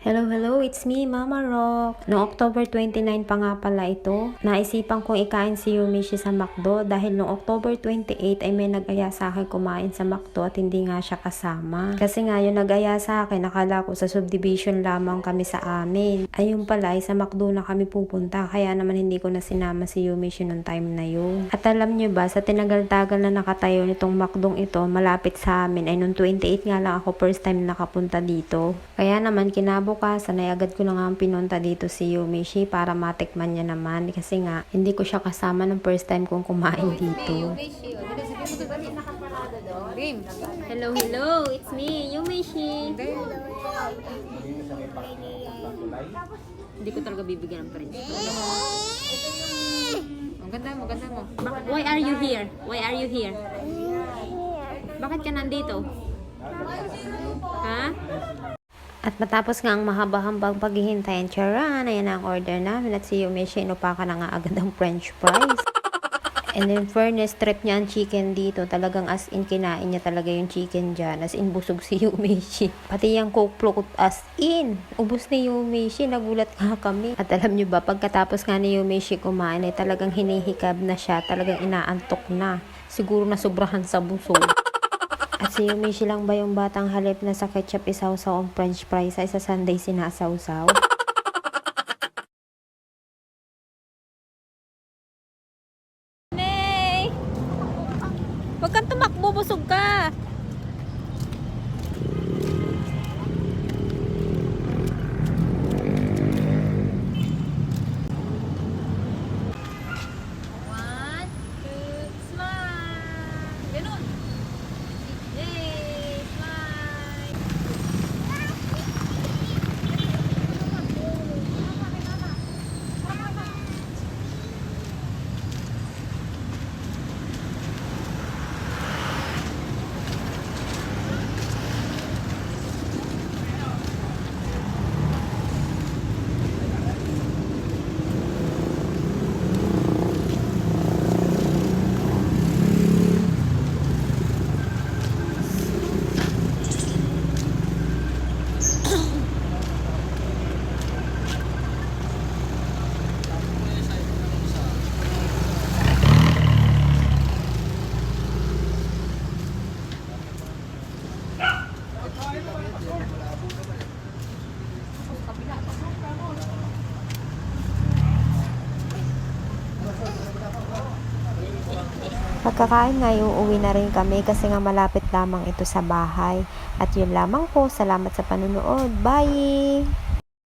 Hello, hello, it's me, Mama Rock. Noong October 29 pa nga pala ito, naisipan kong ikain si Yumishi sa McDo dahil noong October 28 ay may nag-aya sa akin kumain sa McDo at hindi nga siya kasama. Kasi nga yung nag-aya sa akin, nakala ko sa subdivision lamang kami sa amin. Ayun pala, ay sa McDo na kami pupunta, kaya naman hindi ko na sinama si Yumishi noong time na yun. At alam nyo ba, sa tinagal-tagal na nakatayo nitong McDo ito, malapit sa amin, ay noong 28 nga lang ako first time nakapunta dito. Kaya naman kinabukasan ay agad ko na nga pinunta dito si Yumishi para matikman niya naman kasi nga hindi ko siya kasama ng first time kong kumain dito. Hello, hello, it's me, Yumishi. Hindi ko talaga bibigyan ng friends. Ang ganda mo, ganda mo. Why are you here? Why are you here? Bakit ka nandito? Ha? At matapos nga ang mahaba-hambang paghihintay, charan, ayan na ang order namin at si Yumishi inupakan na nga agad ang french fries. And in fairness, trip niya ang chicken dito. Talagang as in kinain niya talaga yung chicken dyan. As in busog si Yumishi. Pati yung coke float as in. Ubus ni Yumishi. Nagulat nga kami. At alam niyo ba, pagkatapos nga ni Yumishi kumain ay talagang hinihikab na siya. Talagang inaantok na. Siguro na sobrahan sa busog. At si Yumishi lang ba yung batang halip na sa ketchup isaw-saw ang french fries ay sa Sunday sinasaw-saw? May! Huwag kang tumakbo, busog ka! Pagkakain nga, uuwi na rin kami kasi nga malapit lamang ito sa bahay. At yun lamang po, salamat sa panunood. Bye!